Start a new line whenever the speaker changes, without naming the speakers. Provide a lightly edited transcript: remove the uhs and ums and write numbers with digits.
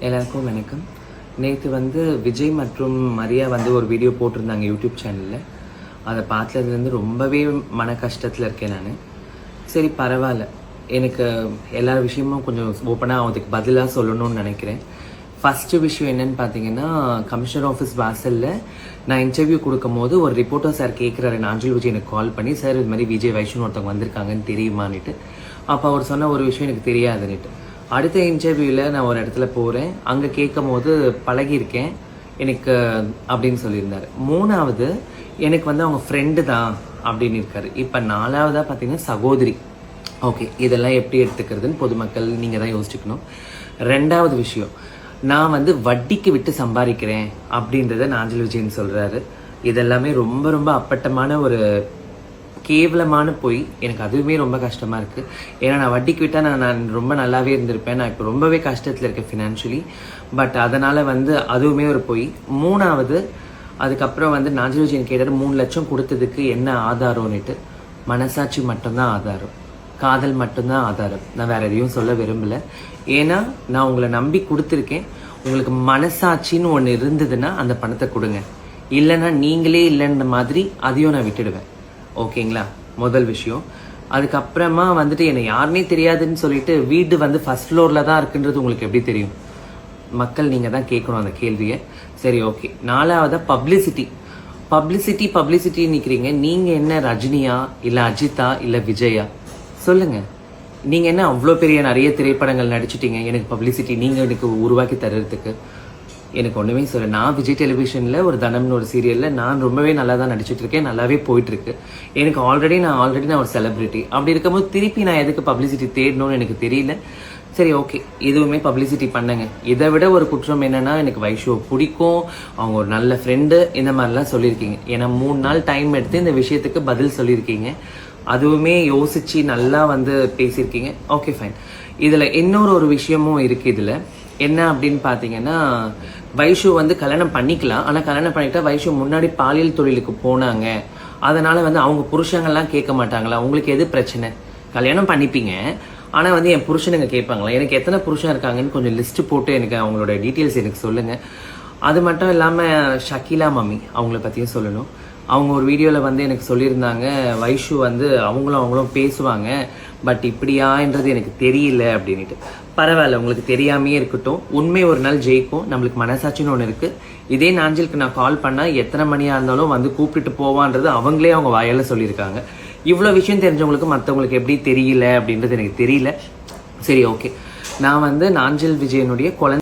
எல்லாருக்கும் வணக்கம். நேற்று விஜய் மற்றும் மரியா ஒரு வீடியோ போட்டிருந்தாங்க யூடியூப் சேனலில். அதை பார்த்ததுலேருந்து ரொம்பவே மன கஷ்டத்தில் இருக்கேன் நான். சரி பரவாயில்ல, எனக்கு எல்லா விஷயமும் கொஞ்சம் ஓப்பனாக அதுக்கு பதிலாக சொல்லணும்னு நினைக்கிறேன். ஃபஸ்ட்டு விஷயம் என்னன்னு பார்த்தீங்கன்னா, கமிஷனர் ஆஃபீஸ் வாசலில் நான் இன்டர்வியூ கொடுக்கும் போது ஒரு ரிப்போர்ட்டர் சார் கேட்குறாரு, நாஞ்சில் விஜய் எனக்கு கால் பண்ணி, சார் இது மாதிரி விஜய் வைஷ்ணு ஒருத்தவங்க வந்திருக்காங்கன்னு தெரியுமான்னுட்டு. அப்போ அவர் சொன்ன ஒரு விஷயம் எனக்கு தெரியாதுன்னுட்டு. அடுத்த இன்டர்வியூவில் நான் ஒரு இடத்துல போகிறேன், அங்கே கேட்கும் போது பழகியிருக்கேன் எனக்கு அப்படின்னு சொல்லியிருந்தார். மூணாவது எனக்கு அவங்க ஃப்ரெண்டு தான் அப்படின்னு இருக்காரு. இப்போ நாலாவதாக பார்த்தீங்கன்னா சகோதரி. ஓகே, இதெல்லாம் எப்படி எடுத்துக்கிறதுன்னு பொதுமக்கள் நீங்கள் தான் யோசிச்சுக்கணும். ரெண்டாவது விஷயம், நான் வட்டிக்கு விட்டு சம்பாதிக்கிறேன் அப்படின்றத நாஞ்சில் விஜயன் சொல்கிறாரு. இதெல்லாமே ரொம்ப ரொம்ப அப்பட்டமான ஒரு கேவலமான பொய். எனக்கு அதுவுமே ரொம்ப கஷ்டமாக இருக்குது. ஏன்னா நான் வட்டிக்கு விட்டால் நான் ரொம்ப நல்லாவே இருந்திருப்பேன். நான் இப்போ ரொம்பவே கஷ்டத்தில் இருக்கேன் ஃபினான்ஷியலி. பட் அதனால் அதுவுமே ஒரு பொய். மூணாவது, அதுக்கப்புறம் நாஞ்சில் விஜயன் கேட்டார் 3 லட்சம் கொடுத்ததுக்கு என்ன ஆதாரம்னுட்டு. மனசாட்சி மட்டும்தான் ஆதாரம், காதல் மட்டும்தான் ஆதாரம். நான் வேற எதையும் சொல்ல விரும்பலை. ஏன்னா நான் உங்களை நம்பி கொடுத்துருக்கேன். உங்களுக்கு மனசாட்சின்னு ஒன்று இருந்ததுன்னா அந்த பணத்தை கொடுங்க, இல்லைன்னா நீங்களே இல்லைன்ற மாதிரி அதையும் நான் விட்டுடுவேன். ஓகேங்களா? முதல் விஷயம். அதுக்கப்புறமா என்னை யாருன்னே தெரியாதுன்னு சொல்லிட்டு வீடு ஃபர்ஸ்ட் ஃப்ளோரில் தான் இருக்குன்றது உங்களுக்கு எப்படி தெரியும்? மக்கள் நீங்கள் தான் கேட்கணும் அந்த கேள்வியை. சரி ஓகே. நாலாவதா பப்ளிசிட்டி நிற்கிறீங்க. நீங்கள் என்ன ரஜினியா இல்லை அஜித்தா இல்லை விஜயா? சொல்லுங்கள். நீங்கள் என்ன அவ்வளோ பெரிய நிறைய திரைப்படங்கள் நடிச்சிட்டீங்க, எனக்கு பப்ளிசிட்டி நீங்கள் எனக்கு உருவாக்கி தர்றதுக்கு? எனக்கு ஒன்றுமே சொல்ல. நான் விஜய் டெலிவிஷனில் ஒரு தனம்னு ஒரு சீரியலில் நான் ரொம்பவே நல்லா தான் நடிச்சிட்டு இருக்கேன், நல்லாவே போயிட்டுருக்கு. எனக்கு ஆல்ரெடி நான் ஒரு செலிப்ரிட்டி. அப்படி இருக்கும்போது திருப்பி நான் எதுக்கு பப்ளிசிட்டி தேடணும்னு எனக்கு தெரியல. சரி ஓகே, இதுவுமே பப்ளிசிட்டி பண்ணுங்க. இதை விட ஒரு குற்றம் என்னன்னா, எனக்கு வைஷுவை பிடிக்கும், அவங்க ஒரு நல்ல ஃப்ரெண்டு, இந்த மாதிரிலாம் சொல்லியிருக்கீங்க. ஏன்னா 3 நாள் டைம் எடுத்து இந்த விஷயத்துக்கு பதில் சொல்லியிருக்கீங்க. அதுவுமே யோசிச்சு நல்லா பேசியிருக்கீங்க. Okay fine. இதில் இன்னொரு விஷயமும் இருக்குது. இதில் என்ன அப்படின்னு பார்த்தீங்கன்னா, வைஷு கல்யாணம் பண்ணிக்கலாம். ஆனால் கல்யாணம் பண்ணிக்கிட்டா வைஷு முன்னாடி பாலியல் தொழிலுக்கு போனாங்க. அதனால அவங்க புருஷங்கள்லாம் கேட்க மாட்டாங்களா? உங்களுக்கு எது பிரச்சனை? கல்யாணம் பண்ணிப்பீங்க, ஆனால் என் புருஷனுங்க கேட்பாங்களா? எனக்கு எத்தனை புருஷன் இருக்காங்கன்னு கொஞ்சம் லிஸ்ட்டு போட்டு எனக்கு அவங்களோட டீட்டெயில்ஸ் எனக்கு சொல்லுங்கள். அது மட்டும் இல்லாமல் ஷக்கீலா மம்மி அவங்கள பற்றியும் சொல்லணும். அவங்க ஒரு வீடியோவில் எனக்கு சொல்லியிருந்தாங்க, வைஷு அவங்களும் பேசுவாங்க, பட் இப்படியான்றது எனக்கு தெரியல அப்படின்ட்டு. பரவாயில்ல, உங்களுக்கு தெரியாமையே இருக்கட்டும். உண்மை ஒரு நாள் ஜெயிக்கும். நம்மளுக்கு மனசாட்சின்னு ஒன்று இருக்குது. இதே நாஞ்சிலுக்கு நான் கால் பண்ணால் எத்தனை மணியாக இருந்தாலும் கூப்பிட்டுட்டு போவான்றது அவங்களே அவங்க வாயால் சொல்லியிருக்காங்க. இவ்வளோ விஷயம் தெரிஞ்சவங்களுக்கு மற்றவங்களுக்கு எப்படி தெரியல அப்படின்றது எனக்கு தெரியல. சரி ஓகே. நான் நாஞ்சில் விஜயனுடைய குழந்தை